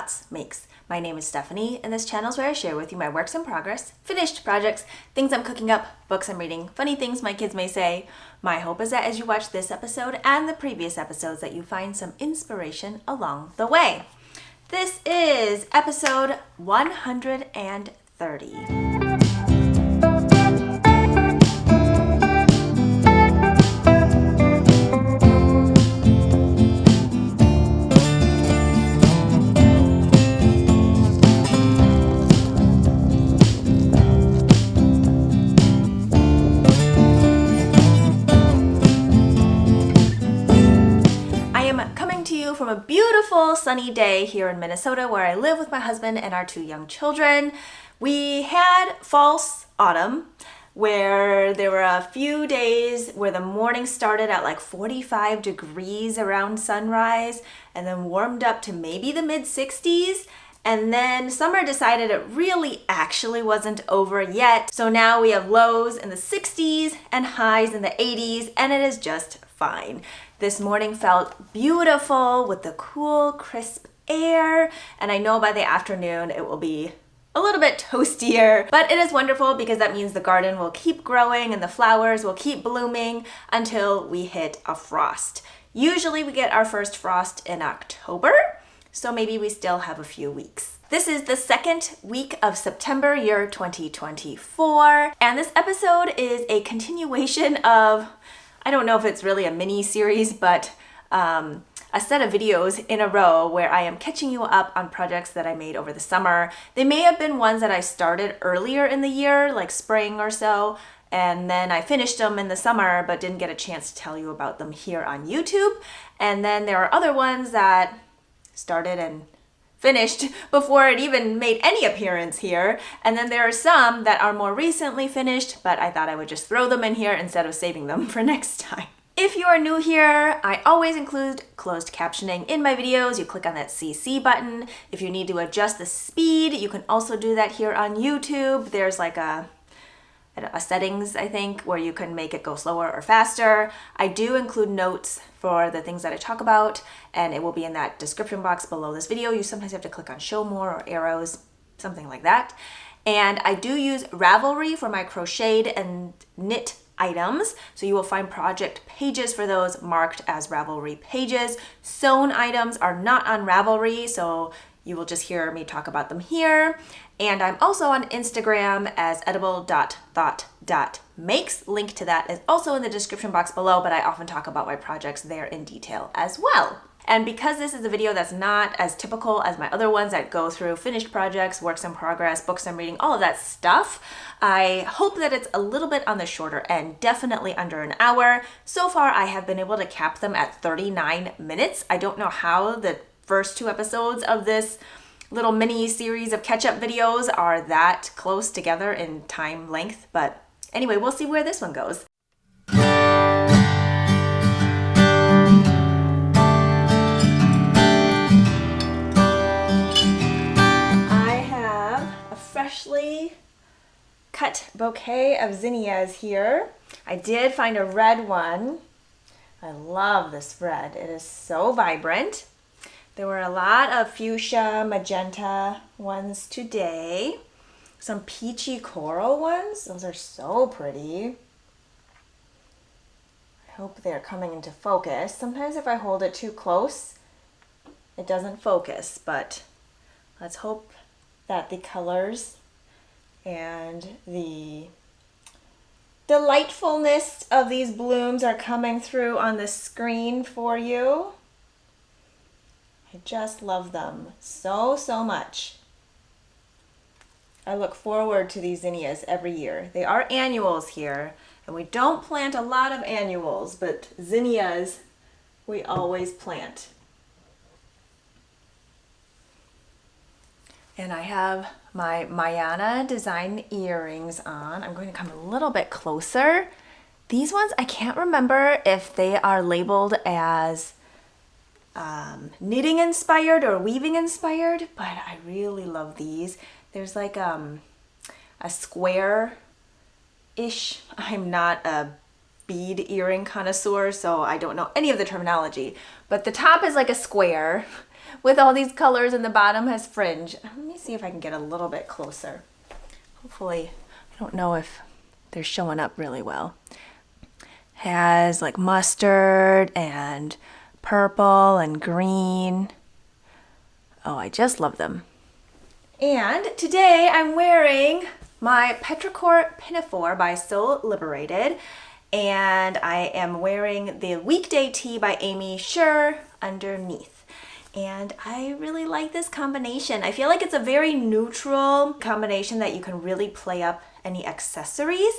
Thoughts Makes. My name is Stephanie, and this channel is where I share with you my works in progress, finished projects, things I'm cooking up, books I'm reading, funny things my kids may say. My hope is that as you watch this episode and the previous episodes that you find some inspiration along the way. This is episode 130. From a beautiful sunny day here in Minnesota where I live with my husband and our 2 young children. We had false autumn where there were a few days where the morning started at like 45 degrees around sunrise and then warmed up to maybe the mid 60s. And then summer decided it really actually wasn't over yet. So now we have lows in the 60s and highs in the 80s, and it is just fine. This morning felt beautiful with the cool, crisp air, and I know by the afternoon it will be a little bit toastier, but it is wonderful because that means the garden will keep growing and the flowers will keep blooming until we hit a frost. Usually we get our first frost in October, so maybe we still have a few weeks. This is the second week of September, year 2024, and this episode is a continuation of, I don't know if it's really a mini series, but a set of videos in a row where I am catching you up on projects that I made over the summer. They may have been ones that I started earlier in the year, like spring or so, and then I finished them in the summer but didn't get a chance to tell you about them here on YouTube. And then there are other ones that started and finished before it even made any appearance here. And then there are some that are more recently finished, but I thought I would just throw them in here instead of saving them for next time. If you are new here, I always include closed captioning in my videos. You click on that CC button. If you need to adjust the speed, you can also do that here on YouTube. There's like a settings, I think, where you can make it go slower or faster. I do include notes for the things that I talk about, and it will be in that description box below this video. You sometimes have to click on show more or arrows, something like that. And I do use Ravelry for my crocheted and knit items, so you will find project pages for those marked as Ravelry pages. Sewn items are not on Ravelry, so you will just hear me talk about them here. And I'm also on Instagram as edible.thought.makes. Link to that is also in the description box below, but I often talk about my projects there in detail as well. And because this is a video that's not as typical as my other ones that go through finished projects, works in progress, books I'm reading, all of that stuff, I hope that it's a little bit on the shorter end, definitely under an hour. So far, I have been able to cap them at 39 minutes. I don't know how the first 2 episodes of this little mini series of catch-up videos are that close together in time length, but anyway, we'll see where this one goes. I have a freshly cut bouquet of zinnias here. I did find a red one. I love this red. It is so vibrant. There were a lot of fuchsia, magenta ones today. Some peachy coral ones. Those are so pretty. I hope they're coming into focus. Sometimes if I hold it too close, it doesn't focus, but let's hope that the colors and the delightfulness of these blooms are coming through on the screen for you. I just love them so, so much. I look forward to these zinnias every year. They are annuals here, and we don't plant a lot of annuals, but zinnias we always plant. And I have my Mayana design earrings on. I'm going to come a little bit closer. These ones, I can't remember if they are labeled as knitting inspired or weaving inspired, but I really love these. There's like a square-ish. I'm not a bead earring connoisseur, so I don't know any of the terminology, but the top is like a square with all these colors, and the bottom has fringe. Let me see if I can get a little bit closer. Hopefully, I don't know if they're showing up really well. Has like mustard and purple and green. Oh, I just love them. And today I'm wearing my Petrichor Pinafore by Sew Liberated, and I am wearing the Weekday Tee by Amy Sher underneath. And I really like this combination. I feel like it's a very neutral combination that you can really play up any accessories.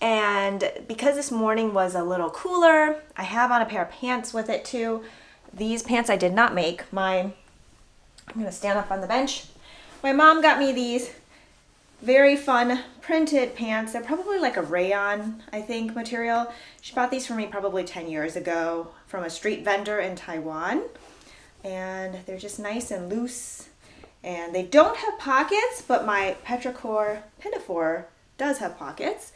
And because this morning was a little cooler, I have on a pair of pants with it too. These pants I did not make. I'm gonna stand up on the bench. My mom got me these very fun printed pants. They're probably like a rayon, I think, material. She bought these for me probably 10 years ago from a street vendor in Taiwan. And they're just nice and loose. And they don't have pockets, but my Petrichor Pinafore does have pockets.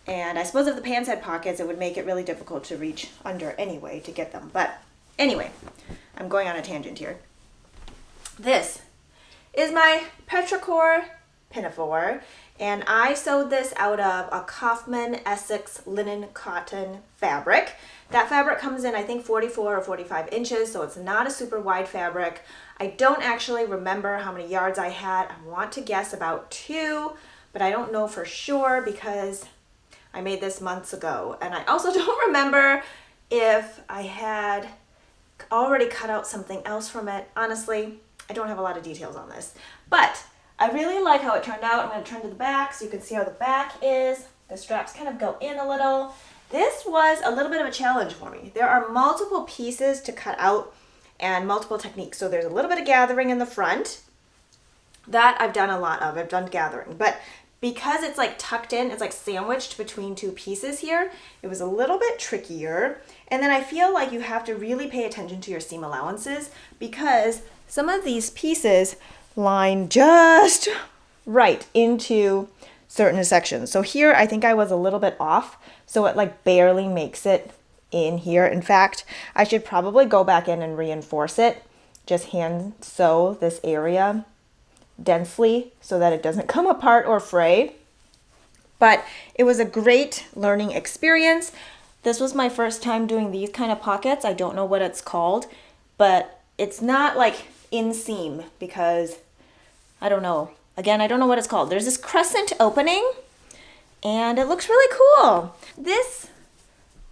And I suppose if the pants had pockets, it would make it really difficult to reach under anyway to get them. But anyway, I'm going on a tangent here. This is my Petrichor Pinafore, and I sewed this out of a Kaufman Essex linen cotton fabric. That fabric comes in, I think, 44 or 45 inches, so it's not a super wide fabric. I don't actually remember how many yards I had. I want to guess about 2, but I don't know for sure because I made this months ago. And I also don't remember if I had already cut out something else from it. Honestly, I don't have a lot of details on this, but I really like how it turned out. I'm going to turn to the back so you can see how the back is. The straps kind of go in a little. This was a little bit of a challenge for me. There are multiple pieces to cut out and multiple techniques. So there's a little bit of gathering in the front. That I've done a lot of. I've done gathering. But because it's like tucked in, it's like sandwiched between 2 pieces here, it was a little bit trickier. And then I feel like you have to really pay attention to your seam allowances because some of these pieces line just right into certain sections. So here I think I was a little bit off, so it like barely makes it in here. In fact, I should probably go back in and reinforce it. Just hand sew this area densely so that it doesn't come apart or fray. But it was a great learning experience. This was my first time doing these kind of pockets. I don't know what it's called, but it's not like inseam because I don't know. Again, I don't know what it's called. There's this crescent opening and it looks really cool. This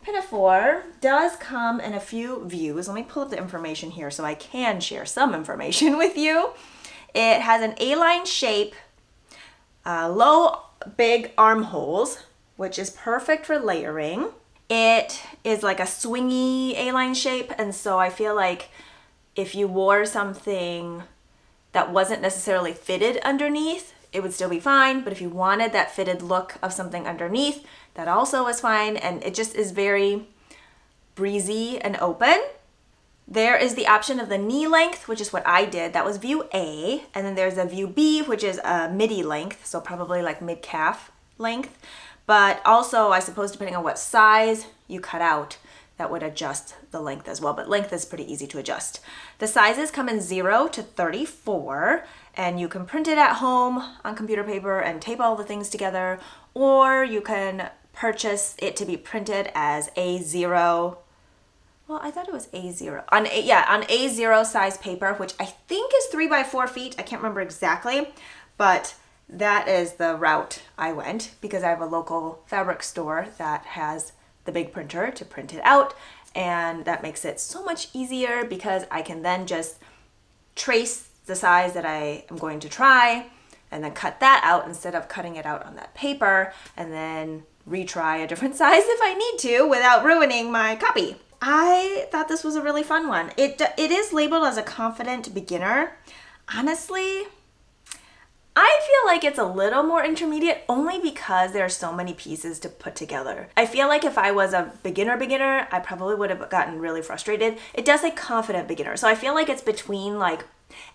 pinafore does come in a few views. Let me pull up the information here so I can share some information with you. It has an A-line shape, low, big armholes, which is perfect for layering. It is like a swingy A-line shape, and so I feel like if you wore something that wasn't necessarily fitted underneath, it would still be fine. But if you wanted that fitted look of something underneath, that also is fine. And it just is very breezy and open. There is the option of the knee length, which is what I did. That was view A. And then there's a view B, which is a midi length. So probably like mid-calf length. But also, I suppose, depending on what size you cut out, that would adjust the length as well, but length is pretty easy to adjust. The sizes come in 0 to 34, and you can print it at home on computer paper and tape all the things together, or you can purchase it to be printed as A0. Well, I thought it was A0. On A0 size paper, which I think is 3 by 4 feet. I can't remember exactly, but that is the route I went because I have a local fabric store that has the big printer to print it out, and that makes it so much easier because I can then just trace the size that I am going to try and then cut that out instead of cutting it out on that paper and then retry a different size if I need to without ruining my copy. I thought this was a really fun one. It is labeled as a confident beginner. Honestly, I feel like it's a little more intermediate only because there are so many pieces to put together. I feel like if I was a beginner, I probably would have gotten really frustrated. It does say confident beginner, so I feel like it's between like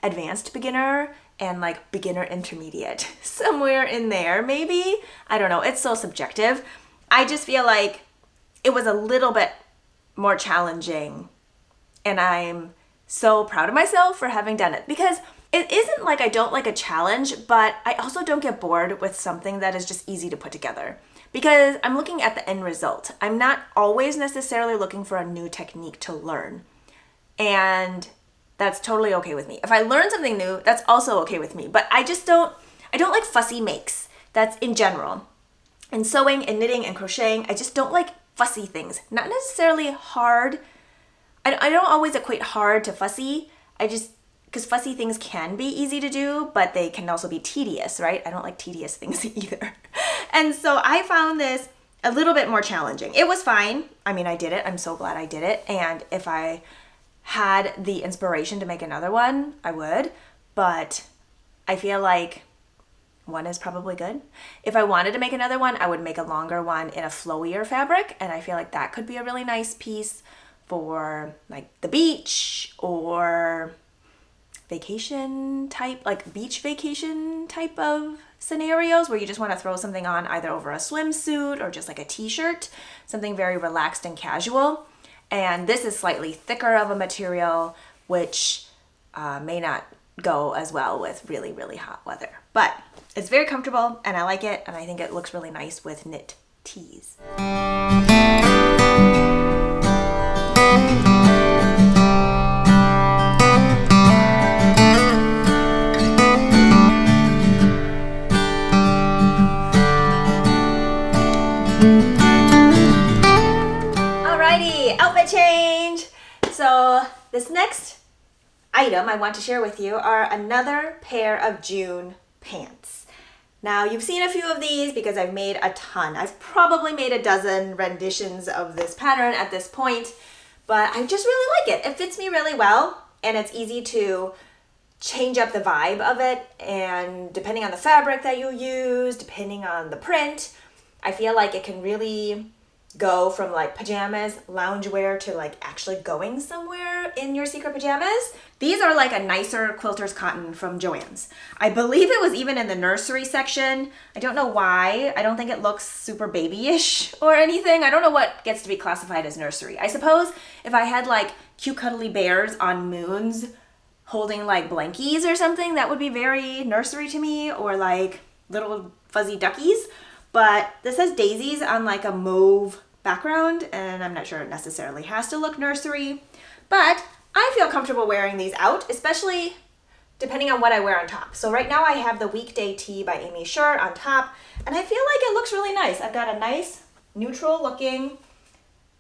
advanced beginner and like beginner intermediate. Somewhere in there, maybe. I don't know. It's so subjective. I just feel like it was a little bit more challenging, and I'm so proud of myself for having done it, because it isn't like I don't like a challenge, but I also don't get bored with something that is just easy to put together, because I'm looking at the end result. I'm not always necessarily looking for a new technique to learn. And that's totally okay with me. If I learn something new, that's also okay with me. But I don't like fussy makes. That's in general. And sewing and knitting and crocheting, I just don't like fussy things. Not necessarily hard. I don't always equate hard to fussy. Because fussy things can be easy to do, but they can also be tedious, right? I don't like tedious things either. And so I found this a little bit more challenging. It was fine. I mean, I did it. I'm so glad I did it. And if I had the inspiration to make another one, I would. But I feel like one is probably good. If I wanted to make another one, I would make a longer one in a flowier fabric. And I feel like that could be a really nice piece for like the beach or vacation type, like beach vacation type of scenarios where you just want to throw something on either over a swimsuit or just like a t-shirt, something very relaxed and casual. And this is slightly thicker of a material, which may not go as well with really, really hot weather. But it's very comfortable and I like it, and I think it looks really nice with knit tees. Outfit change. So this next item I want to share with you are another pair of June pants. Now you've seen a few of these because I've made a ton. I've probably made a dozen renditions of this pattern at this point, but I just really like it. It fits me really well and it's easy to change up the vibe of it, and depending on the fabric that you use, depending on the print, I feel like it can really go from like pajamas, loungewear, to like actually going somewhere in your secret pajamas. These are like a nicer quilter's cotton from Joann's. I believe it was even in the nursery section. I don't know why. I don't think it looks super babyish or anything. I don't know what gets to be classified as nursery. I suppose if I had like cute cuddly bears on moons holding like blankies or something, that would be very nursery to me, or like little fuzzy duckies. But this says daisies on like a mauve background, and I'm not sure it necessarily has to look nursery, but I feel comfortable wearing these out, especially depending on what I wear on top. So right now I have the Weekday Tee by Amy Sher on top, and I feel like it looks really nice. I've got a nice neutral looking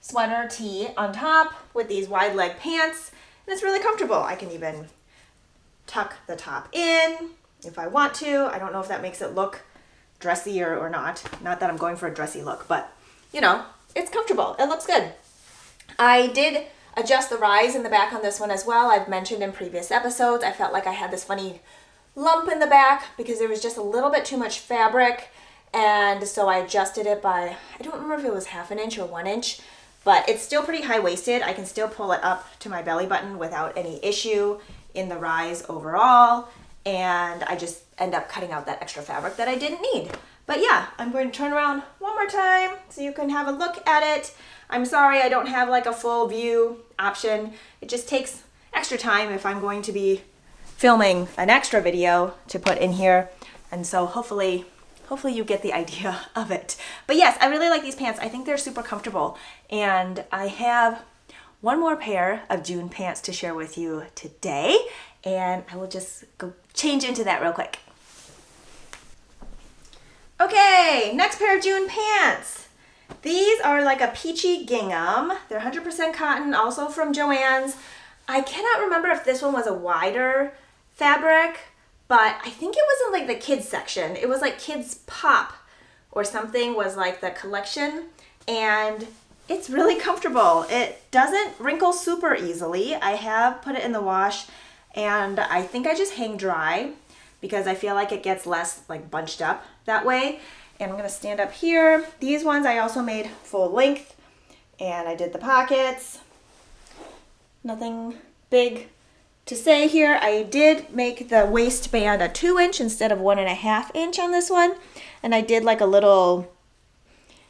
sweater tee on top with these wide leg pants, and it's really comfortable. I can even tuck the top in if I want to. I don't know if that makes it look dressy or not. Not that I'm going for a dressy look, but you know, it's comfortable. It looks good. I did adjust the rise in the back on this one as well. I've mentioned in previous episodes, I felt like I had this funny lump in the back because there was just a little bit too much fabric, and so I adjusted it by, I don't remember if it was 1/2 inch or 1 inch, but it's still pretty high-waisted. I can still pull it up to my belly button without any issue in the rise overall, and I just end up cutting out that extra fabric that I didn't need. But yeah, I'm going to turn around one more time so you can have a look at it. I'm sorry I don't have like a full view option. It just takes extra time if I'm going to be filming an extra video to put in here. And so hopefully you get the idea of it. But yes, I really like these pants. I think they're super comfortable. And I have one more pair of June pants to share with you today. And I will just go change into that real quick. Okay, next pair of June pants. These are like a peachy gingham. They're 100% cotton, also from Joann's. I cannot remember if this one was a wider fabric, but I think it was in like the kids section. It was like Kids Pop or something was like the collection, and it's really comfortable. It doesn't wrinkle super easily. I have put it in the wash, and I think I just hang dry because I feel like it gets less like bunched up that way. And I'm gonna stand up here. These ones I also made full length, and I did the pockets. Nothing big to say here. I did make the waistband a 2 inch instead of 1.5 inch on this one. And I did like a little,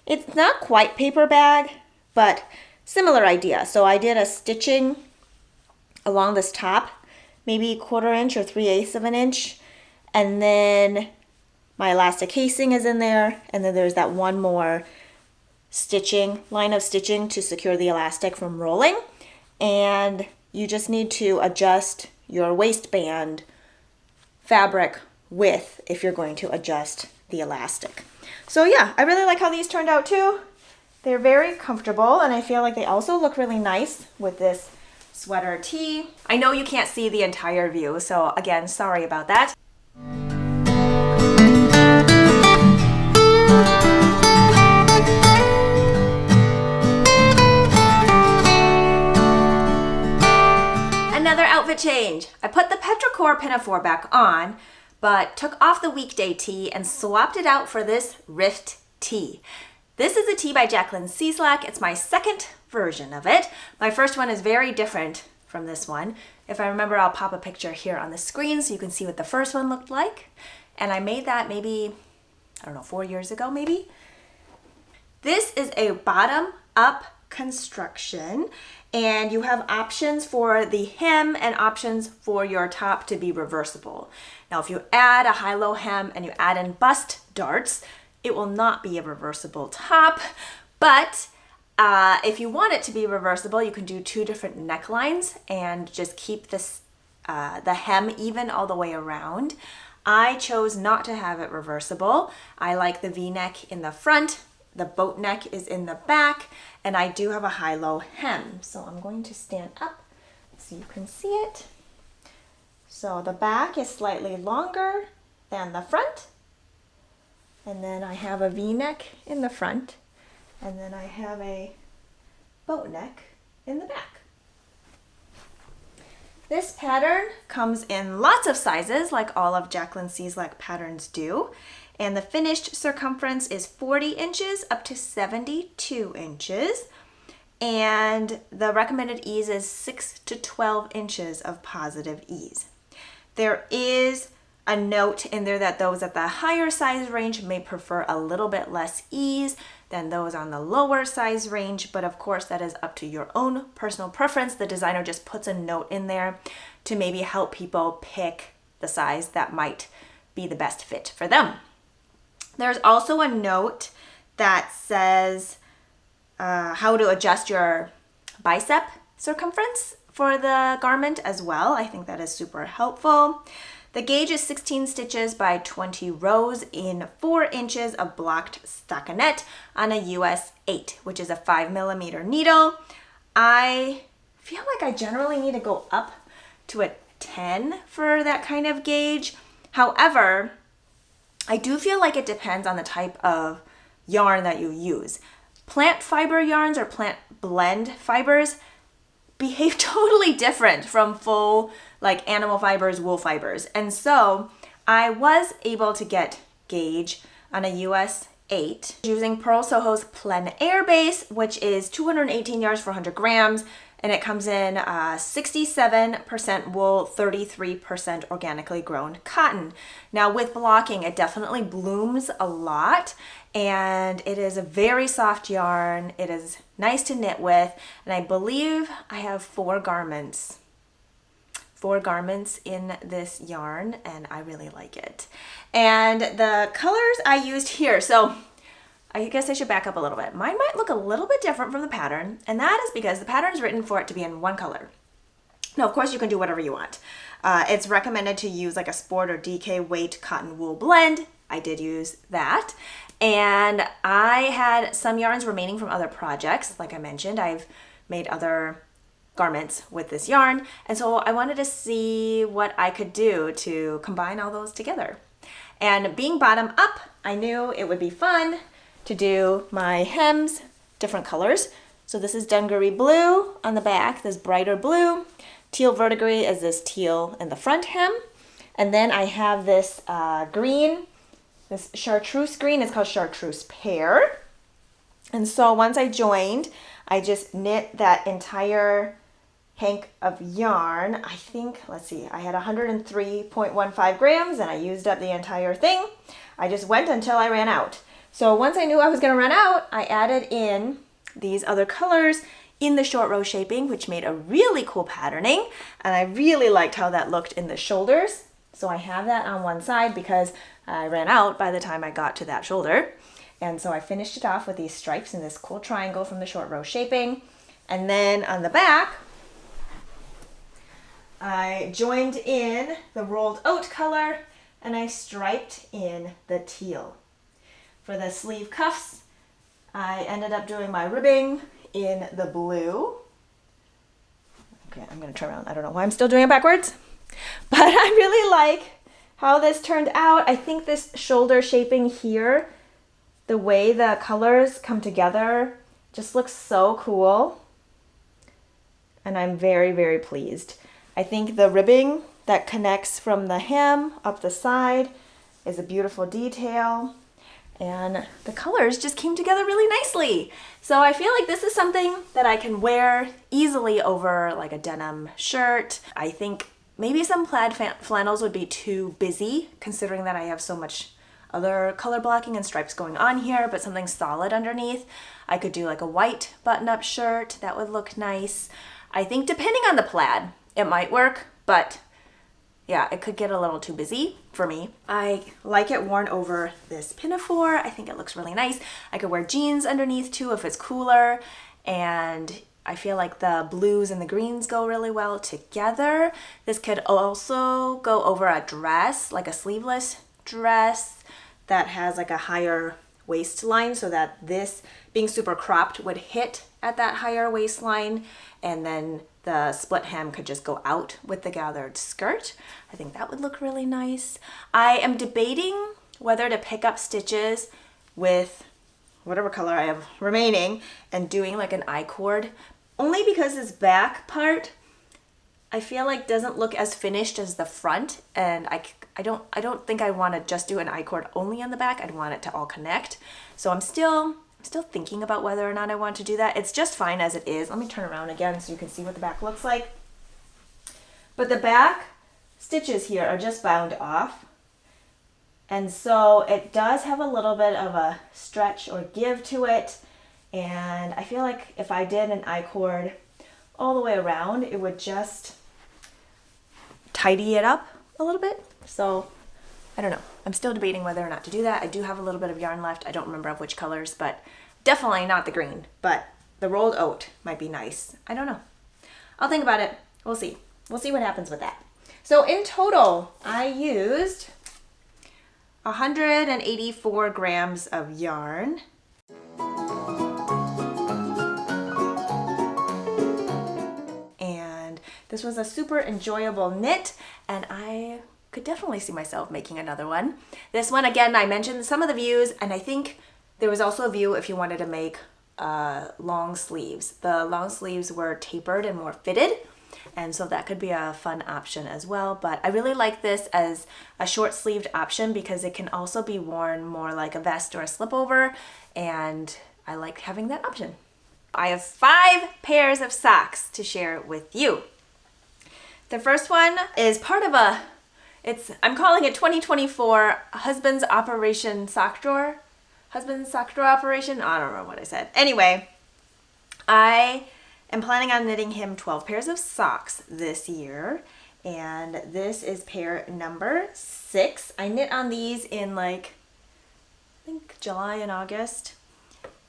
it's not quite paper bag, but similar idea. So I did a stitching along this top, maybe 1/4 inch or 3/8 of an inch. And then my elastic casing is in there. And then there's that one more line of stitching to secure the elastic from rolling. And you just need to adjust your waistband fabric width if you're going to adjust the elastic. So yeah, I really like how these turned out too. They're very comfortable, and I feel like they also look really nice with this sweater tee. I know you can't see the entire view, so again, sorry about that. Another outfit change. I put the Petrichor Pinafore back on, but took off the weekday tee and swapped it out for this Rift tee. This is a tee by Jacqueline Cieslak. It's my second version of it. My first one is very different from this one. If I remember, I'll pop a picture here on the screen so you can see what the first one looked like. And I made that maybe, 4 years ago maybe. This is a bottom-up construction, and you have options for the hem and options for your top to be reversible. Now, if you add a high-low hem and you add in bust darts, it will not be a reversible top, but if you want it to be reversible, you can do 2 different necklines and just keep this the hem even all the way around. I chose not to have it reversible. I like the V-neck in the front, the boat neck is in the back, and I do have a high-low hem. So I'm going to stand up so you can see it. So the back is slightly longer than the front. And then I have a V-neck in the front. And then I have a boat neck in the back. This pattern comes in lots of sizes, like all of Jacqueline Cieslak patterns do. And the finished circumference is 40 inches up to 72 inches. And the recommended ease is 6 to 12 inches of positive ease. There is a note in there that those at the higher size range may prefer a little bit less ease than those on the lower size range, but of course that is up to your own personal preference. The designer just puts a note in there to maybe help people pick the size that might be the best fit for them. There's also a note that says how to adjust your bicep circumference for the garment as well. I think that is super helpful. The gauge is 16 stitches by 20 rows in 4 inches of blocked stockinette on a US 8, which is a 5mm needle. I feel like I generally need to go up to a 10 for that kind of gauge. However, I do feel like it depends on the type of yarn that you use. Plant fiber yarns or plant blend fibers behave totally different from full like animal fibers, wool fibers. And so I was able to get gauge on a US 8 using Pearl Soho's Plein Air base, which is 218 yards for 100 grams. And it comes in 67% wool, 33% organically grown cotton. Now with blocking, it definitely blooms a lot, and it is a very soft yarn. It is nice to knit with, and I believe I have 4 garments in this yarn, and I really like it. And the colors I used here, so I guess I should back up a little bit. Mine might look a little bit different from the pattern, and that is because the pattern is written for it to be in one color. Now, of course, you can do whatever you want. It's recommended to use like a sport or DK weight cotton wool blend. I did use that. And I had some yarns remaining from other projects. Like I mentioned, I've made other garments with this yarn. And so I wanted to see what I could do to combine all those together. And being bottom up, I knew it would be fun to do my hems different colors. So this is dungaree blue on the back, this brighter blue. Teal verdigris is this teal in the front hem. And then I have this green, this chartreuse green. It's called chartreuse pear. And so once I joined, I just knit that entire hank of yarn. I think, let's see, I had 103.15 grams and I used up the entire thing. I just went until I ran out. So once I knew I was going to run out, I added in these other colors in the short row shaping, which made a really cool patterning. And I really liked how that looked in the shoulders. So I have that on one side because I ran out by the time I got to that shoulder. And so I finished it off with these stripes in this cool triangle from the short row shaping. And then on the back, I joined in the rolled oat color and I striped in the teal. For the sleeve cuffs, I ended up doing my ribbing in the blue. Okay, I'm gonna turn around. I don't know why I'm still doing it backwards, but I really like how this turned out. I think this shoulder shaping here, the way the colors come together, just looks so cool. And I'm very, very pleased. I think the ribbing that connects from the hem up the side is a beautiful detail. And the colors just came together really nicely. So I feel like this is something that I can wear easily over like a denim shirt. I think maybe some plaid flannels would be too busy considering that I have so much other color blocking and stripes going on here, but something solid underneath. I could do like a white button-up shirt. That would look nice. I think depending on the plaid, it might work, but yeah, it could get a little too busy for me. I like it worn over this pinafore. I think it looks really nice. I could wear jeans underneath too if it's cooler. And I feel like the blues and the greens go really well together. This could also go over a dress, like a sleeveless dress that has like a higher waistline so that this being super cropped would hit at that higher waistline, and then the split hem could just go out with the gathered skirt. I think that would look really nice. I am debating whether to pick up stitches with whatever color I have remaining and doing like an I-cord, only because this back part I feel like doesn't look as finished as the front, and I don't think I want to just do an I-cord only on the back. I'd want it to all connect. So I'm still thinking about whether or not I want to do that. It's just fine as it is. Let me turn around again so you can see what the back looks like. But the back stitches here are just bound off. And so it does have a little bit of a stretch or give to it. And I feel like if I did an I-cord all the way around, it would just tidy it up a little bit. So I don't know. I'm still debating whether or not to do that. I do have a little bit of yarn left. I don't remember of which colors, but definitely not the green. But the rolled oat might be nice. I don't know. I'll think about it. We'll see. We'll see what happens with that. So in total, I used 184 grams of yarn. And this was a super enjoyable knit, and I could definitely see myself making another one. This one, again, I mentioned some of the views, and I think there was also a view if you wanted to make long sleeves. The long sleeves were tapered and more fitted, and so that could be a fun option as well. But I really like this as a short sleeved option because it can also be worn more like a vest or a slip over, and I like having that option. I have 5 pairs of socks to share with you. The first one is part of I'm calling it 2024 Husband's Operation Sock Drawer. Husband's Sock Drawer Operation? I don't remember what I said. Anyway, I am planning on knitting him 12 pairs of socks this year. And this is pair number 6. I knit on these in I think July and August.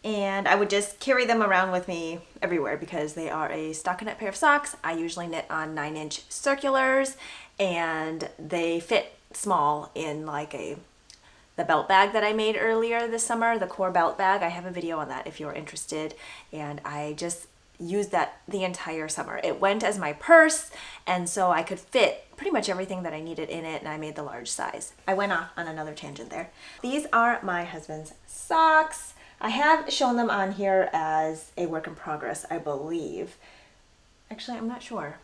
And I would just carry them around with me everywhere because they are a stockinette pair of socks. I usually knit on 9-inch circulars, and they fit small in the belt bag that I made earlier this summer, the core belt bag. I have a video on that if you're interested, and I just used that the entire summer. It went as my purse, and so I could fit pretty much everything that I needed in it, and I made the large size. I went off on another tangent there. These are my husband's socks. I have shown them on here as a work in progress, I believe. Actually, I'm not sure.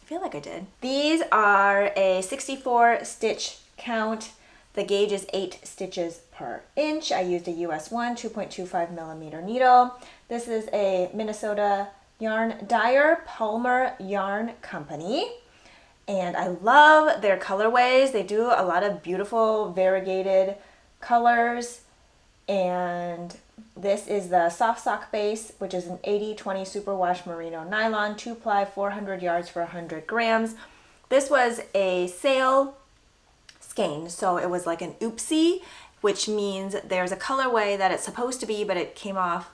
I feel like I did. These are a 64 stitch count. The gauge is 8 stitches per inch. I used a US 1 2.25 millimeter needle. This is a Minnesota yarn dyer, Palmer Yarn Company. And I love their colorways. They do a lot of beautiful variegated colors. And This is the soft sock base, which is an 80-20 superwash merino nylon, 2-ply, 400 yards for 100 grams. This was a sale skein, so it was like an oopsie, which means there's a colorway that it's supposed to be, but it came out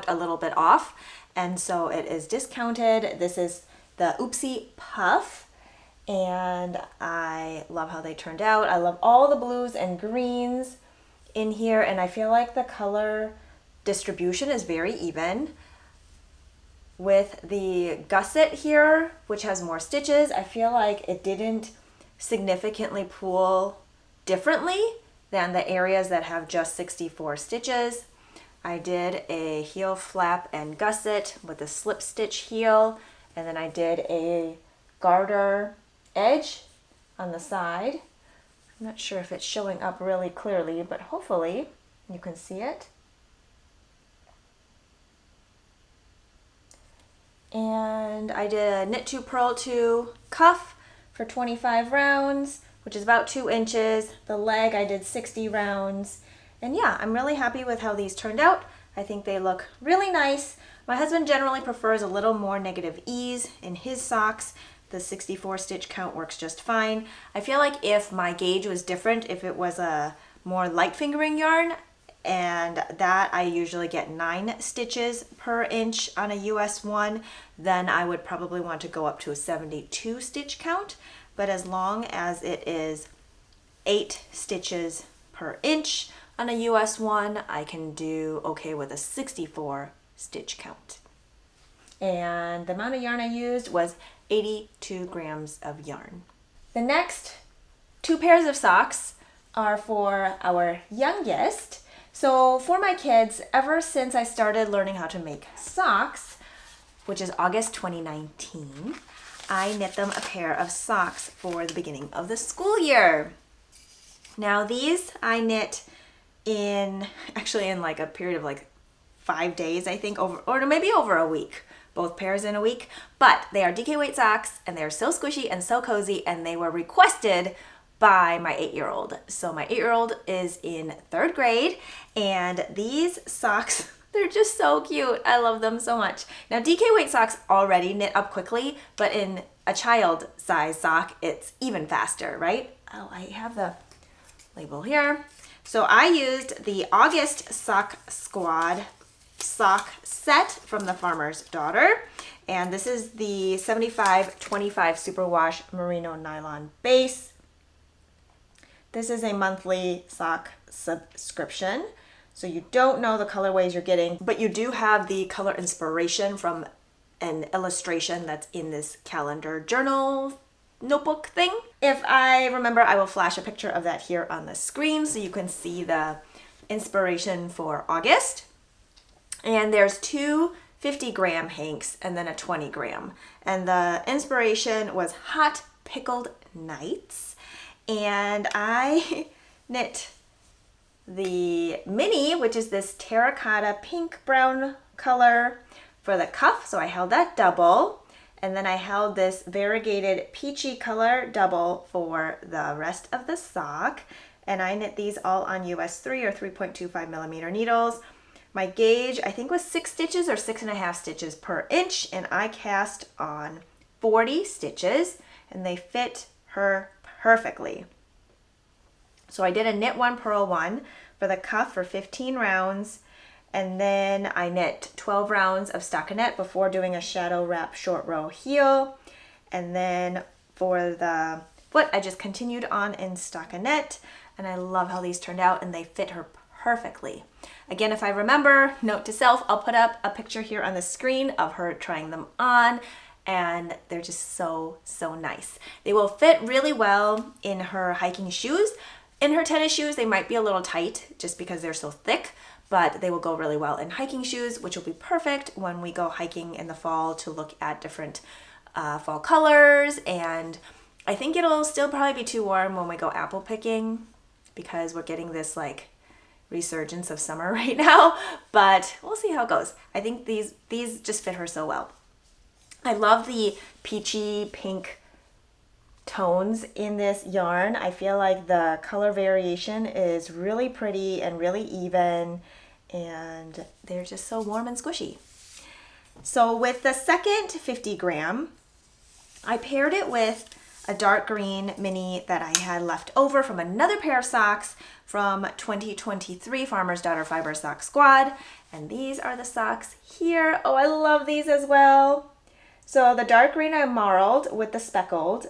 a little bit off, and so it is discounted. This is the oopsie puff, and I love how they turned out. I love all the blues and greens in here, and I feel like the color distribution is very even. With the gusset here, which has more stitches, I feel like it didn't significantly pull differently than the areas that have just 64 stitches. I did a heel flap and gusset with a slip stitch heel, and then I did a garter edge on the side. I'm not sure if it's showing up really clearly, but hopefully you can see it. And I did a knit 2 purl 2 cuff for 25 rounds, which is about 2 inches. The leg I did 60 rounds. And yeah, I'm really happy with how these turned out. I think they look really nice. My husband generally prefers a little more negative ease in his socks. The 64 stitch count works just fine. I feel like if my gauge was different, if it was a more light fingering yarn, and that I usually get 9 stitches per inch on a US 1, then I would probably want to go up to a 72 stitch count. But as long as it is 8 stitches per inch on a US 1, I can do okay with a 64 stitch count. And the amount of yarn I used was 82 grams of yarn. The next 2 pairs of socks are for our youngest. So for my kids, ever since I started learning how to make socks, which is August 2019, I knit them a pair of socks for the beginning of the school year. Now these I knit in like a period of like 5 days, I think, or maybe over a week. Both pairs in a week, but they are DK weight socks and they're so squishy and so cozy, and they were requested by my 8-year-old. So my 8-year-old is in 3rd grade, and these socks, they're just so cute. I love them so much. Now DK weight socks already knit up quickly, but in a child size sock, it's even faster, right? Oh, I have the label here. So I used the August Sock Squad sock set from the Farmer's Daughter, and this is the 75-25 superwash merino nylon base. This is a monthly sock subscription, so you don't know the colorways you're getting, but you do have the color inspiration from an illustration that's in this calendar journal notebook thing. If I remember, I will flash a picture of that here on the screen so you can see the inspiration for August. And there's 2 50-gram hanks and then a 20-gram. And the inspiration was Hot Pickled Nights. And I knit the mini, which is this terracotta pink brown color for the cuff. So I held that double. And then I held this variegated peachy color double for the rest of the sock. And I knit these all on US 3 or 3.25 millimeter needles. My gauge, I think, was 6 stitches or 6.5 stitches per inch, and I cast on 40 stitches, and they fit her perfectly. So I did a knit 1, purl 1 for the cuff for 15 rounds, and then I knit 12 rounds of stockinette before doing a shadow wrap short row heel, and then for the foot, I just continued on in stockinette, and I love how these turned out, and they fit her perfectly. Again, if I remember, note to self, I'll put up a picture here on the screen of her trying them on, and they're just so, so nice. They will fit really well in her hiking shoes. In her tennis shoes, they might be a little tight just because they're so thick, but they will go really well in hiking shoes, which will be perfect when we go hiking in the fall to look at different fall colors. And I think it'll still probably be too warm when we go apple picking because we're getting this like resurgence of summer right now, but we'll see how it goes. I think these just fit her so well. I love the peachy pink tones in this yarn. I feel like the color variation is really pretty and really even, and they're just so warm and squishy. So with the second 50 gram, I paired it with a dark green mini that I had left over from another pair of socks from 2023 Farmer's Daughter Fiber Sock Squad. And these are the socks here. Oh, I love these as well. So the dark green I marled with the speckled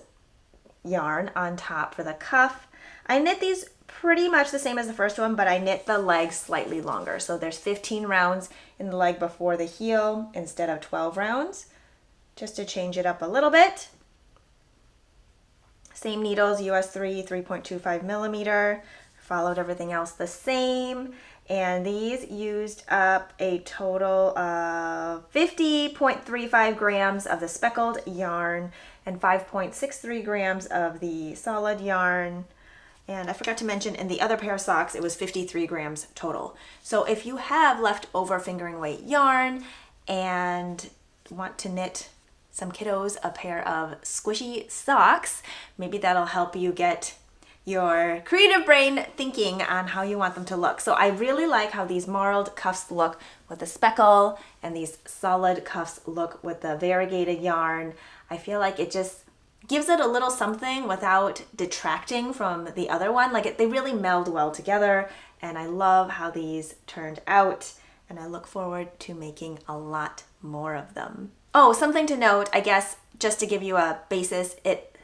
yarn on top for the cuff. I knit these pretty much the same as the first one, but I knit the leg slightly longer. So there's 15 rounds in the leg before the heel instead of 12 rounds, just to change it up a little bit. Same needles, US 3, 3.25 millimeter. Followed everything else the same. And these used up a total of 50.35 grams of the speckled yarn and 5.63 grams of the solid yarn. And I forgot to mention in the other pair of socks, it was 53 grams total. So if you have leftover fingering weight yarn and want to knit some kiddos a pair of squishy socks, maybe that'll help you get your creative brain thinking on how you want them to look. So I really like how these marled cuffs look with the speckle and these solid cuffs look with the variegated yarn. I feel like it just gives it a little something without detracting from the other one. Like they really meld well together, and I love how these turned out, and I look forward to making a lot more of them. Oh, something to note, I guess, just to give you a basis,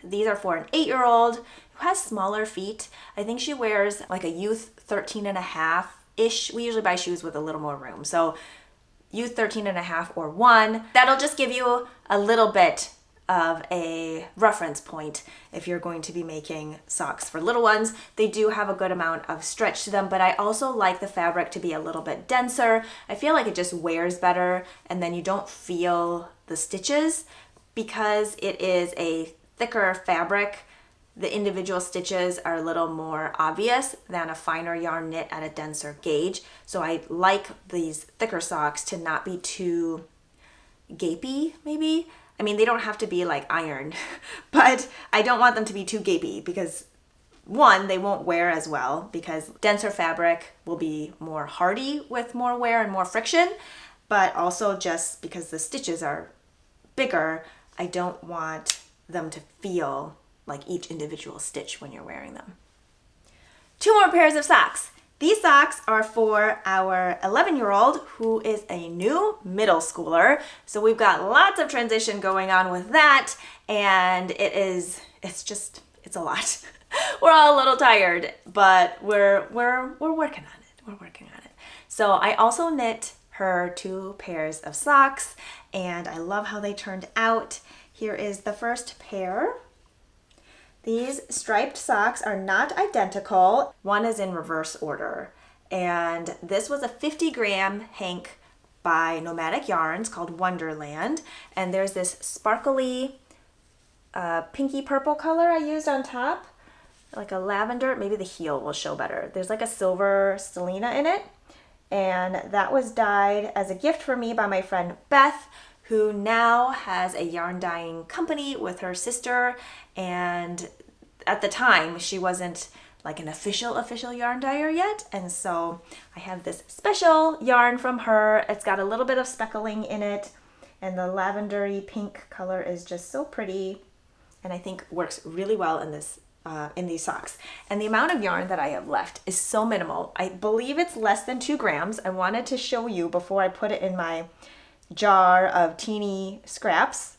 these are for an 8-year-old who has smaller feet. I think she wears like a youth 13 and a half-ish. We usually buy shoes with a little more room. So youth 13 and a half or 1. That'll just give you a little bit of a reference point if you're going to be making socks for little ones. They do have a good amount of stretch to them, but I also like the fabric to be a little bit denser. I feel like it just wears better, and then you don't feel the stitches because it is a thicker fabric. The individual stitches are a little more obvious than a finer yarn knit at a denser gauge. So I like these thicker socks to not be too gapey, maybe. I mean, they don't have to be like iron, but I don't want them to be too gapey because, one, they won't wear as well because denser fabric will be more hardy with more wear and more friction, but also just because the stitches are bigger, I don't want them to feel like each individual stitch when you're wearing them. 2 more pairs of socks. These socks are for our 11-year-old who is a new middle schooler. So we've got lots of transition going on with that, and it's a lot. We're all a little tired, but we're working on it. We're working on it. So I also knit her 2 pairs of socks, and I love how they turned out. Here is the first pair. These striped socks are not identical. One is in reverse order. And this was a 50-gram hank by Nomadic Yarns called Wonderland. And there's this sparkly pinky purple color I used on top, like a lavender. Maybe the heel will show better. There's like a silver stellina in it. And that was dyed as a gift for me by my friend Beth, who now has a yarn dyeing company with her sister, and at the time she wasn't like an official yarn dyer yet, and so I have this special yarn from her. It's got a little bit of speckling in it, and the lavendery pink color is just so pretty, and I think works really well in this in these socks. And the amount of yarn that I have left is so minimal. I believe it's less than 2 grams. I wanted to show you before I put it in my jar of teeny scraps.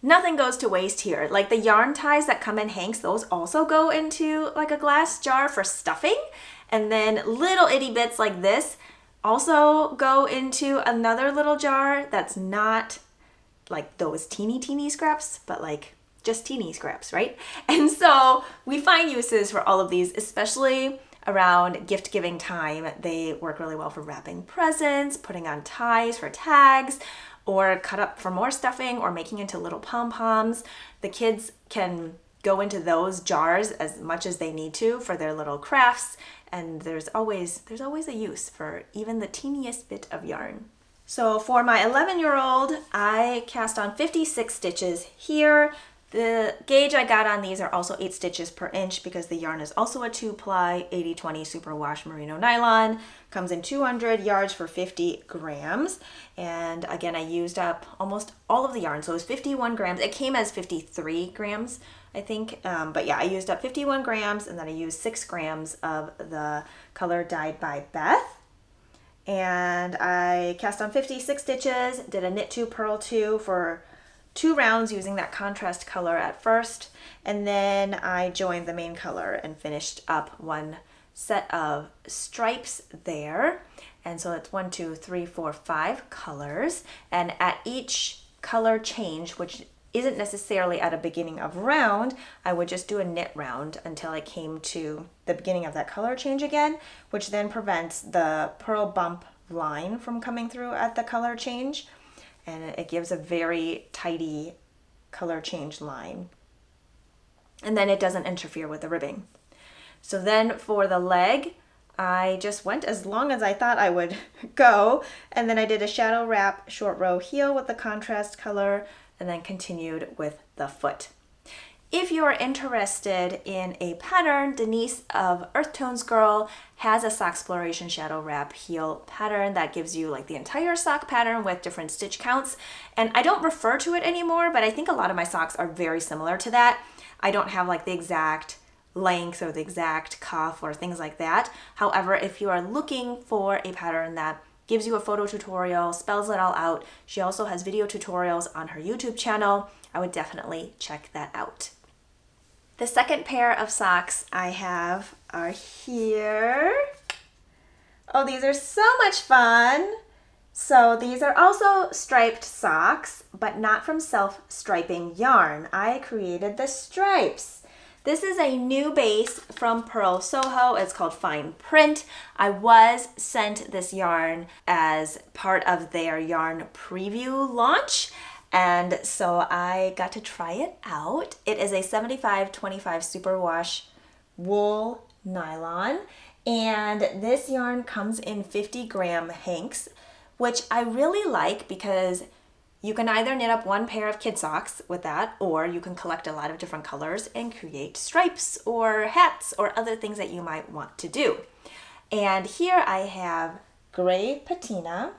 Nothing goes to waste here. Like the yarn ties that come in hanks, those also go into like a glass jar for stuffing. And then little itty bits like this also go into another little jar that's not like those teeny scraps, but like just teeny scraps, right? And so we find uses for all of these, especially around gift giving time. They work really well for wrapping presents, putting on ties for tags, or cut up for more stuffing, or making into little pom-poms. The kids can go into those jars as much as they need to for their little crafts, and there's always a use for even the teeniest bit of yarn. So for my 11-year-old, I cast on 56 stitches here, The gauge I got on these are also 8 stitches per inch because the yarn is also a 2-ply 80/20 superwash merino nylon. Comes in 200 yards for 50 grams. And again, I used up almost all of the yarn. So it was 51 grams. It came as 53 grams, I think. But yeah, I used up 51 grams and then I used 6 grams of the color dyed by Beth. And I cast on 56 stitches, did a knit 2, purl 2 for 2 rounds using that contrast color at first, and then I joined the main color and finished up one set of stripes there. And so it's 1, 2, 3, 4, 5 colors, and at each color change, which isn't necessarily at a beginning of round, I would just do a knit round until I came to the beginning of that color change again, which then prevents the purl bump line from coming through at the color change. And it gives a very tidy color change line. And then it doesn't interfere with the ribbing. So then for the leg, I just went as long as I thought I would go. And then I did a shadow wrap short row heel with the contrast color and then continued with the foot. If you are interested in a pattern, Denise of Earth Tones Girl has a Socksploration shadow wrap heel pattern that gives you like the entire sock pattern with different stitch counts. And I don't refer to it anymore, but I think a lot of my socks are very similar to that. I don't have like the exact length or the exact cuff or things like that. However, if you are looking for a pattern that gives you a photo tutorial, spells it all out, she also has video tutorials on her YouTube channel. I would definitely check that out. The second pair of socks I have are here. Oh, these are so much fun. So these are also striped socks, but not from self-striping yarn. I created the stripes. This is a new base from Purl Soho. It's called Fine Print. I was sent this yarn as part of their yarn preview launch. And so I got to try it out. It is a 75/25 superwash wool nylon. And this yarn comes in 50-gram hanks, which I really like because you can either knit up one pair of kid socks with that, or you can collect a lot of different colors and create stripes or hats or other things that you might want to do. And here I have gray patina,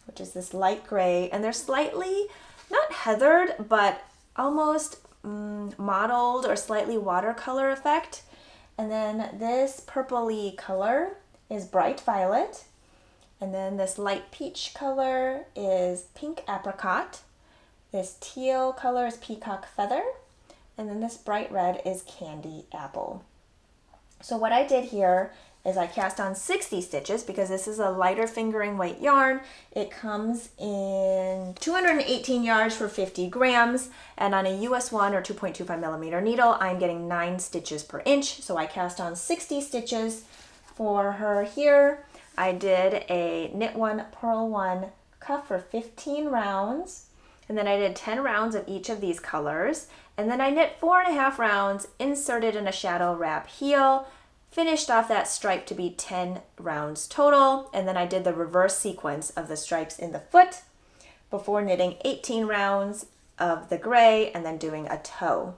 which is this light gray, and they're slightly not heathered, but almost mottled or slightly watercolor effect. And then this purpley color is bright violet. And then this light peach color is pink apricot. This teal color is peacock feather. And then this bright red is candy apple. So what I did here is I cast on 60 stitches because this is a lighter fingering weight yarn. It comes in 218 yards for 50 grams, and on a US 1 or 2.25 millimeter needle, I'm getting 9 stitches per inch. So I cast on 60 stitches for her here. I did a knit 1, purl 1 cuff for 15 rounds, and then I did 10 rounds of each of these colors, and then I knit 4.5 rounds, inserted in a shadow wrap heel, finished off that stripe to be 10 rounds total, and then I did the reverse sequence of the stripes in the foot before knitting 18 rounds of the gray and then doing a toe.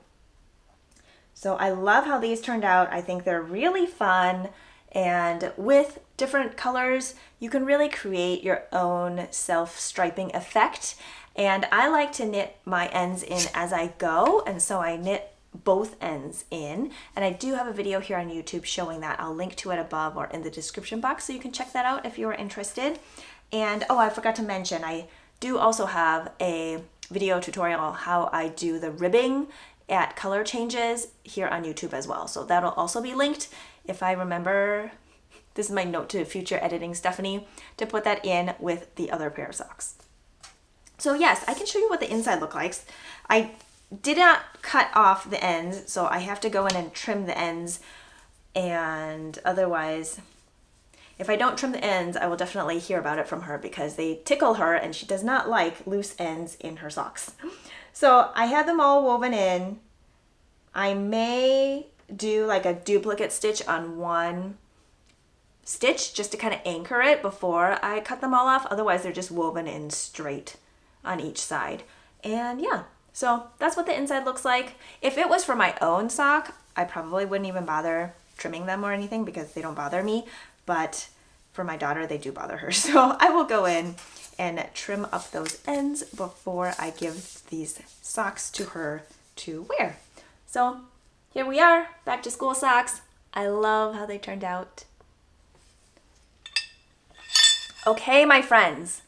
So I love how these turned out. I think they're really fun, and with different colors, you can really create your own self-striping effect. And I like to knit my ends in as I go, and so I knit both ends in, and I do have a video here on YouTube showing that. I'll link to it above or in the description box so you can check that out if you're interested. And oh, I forgot to mention, I do also have a video tutorial on how I do the ribbing at color changes here on YouTube as well. So that'll also be linked if I remember. This is my note to future editing Stephanie, to put that in with the other pair of socks. So yes, I can show you what the inside looks like. I did not cut off the ends, so I have to go in and trim the ends, and otherwise, if I don't trim the ends, I will definitely hear about it from her because they tickle her and she does not like loose ends in her socks. So I had them all woven in. I may do like a duplicate stitch on one stitch just to kind of anchor it before I cut them all off. Otherwise, they're just woven in straight on each side. And yeah, So that's what the inside looks like. If it was for my own sock, I probably wouldn't even bother trimming them or anything because they don't bother me. But for my daughter, they do bother her. So I will go in and trim up those ends before I give these socks to her to wear. So here we are, back to school socks. I love how they turned out. Okay, my friends,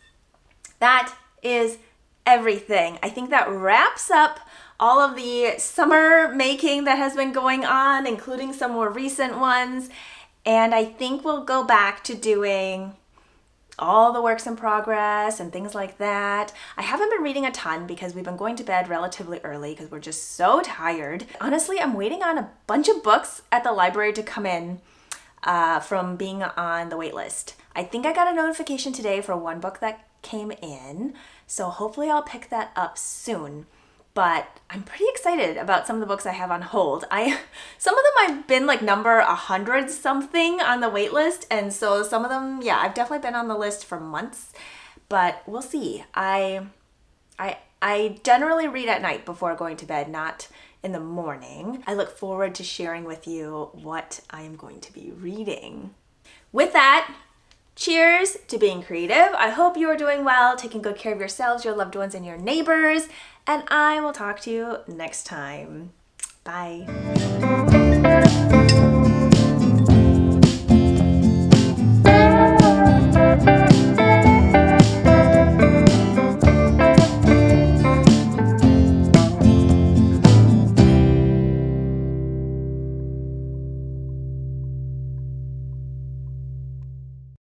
that is everything. I think that wraps up all of the summer making that has been going on, including some more recent ones. And I think we'll go back to doing all the works in progress and things like that. I haven't been reading a ton because we've been going to bed relatively early because we're just so tired. Honestly, I'm waiting on a bunch of books at the library to come in from being on the wait list. I think I got a notification today for one book that came in, so hopefully I'll pick that up soon. But I'm pretty excited about some of the books I have on hold. Some of them I've been like number 100 something on the wait list, and so some of them, yeah, I've definitely been on the list for months, but we'll see. I generally read at night before going to bed, not in the morning. I look forward to sharing with you what I am going to be reading. With that, cheers to being creative. I hope you are doing well, taking good care of yourselves, your loved ones, and your neighbors. And I will talk to you next time. Bye.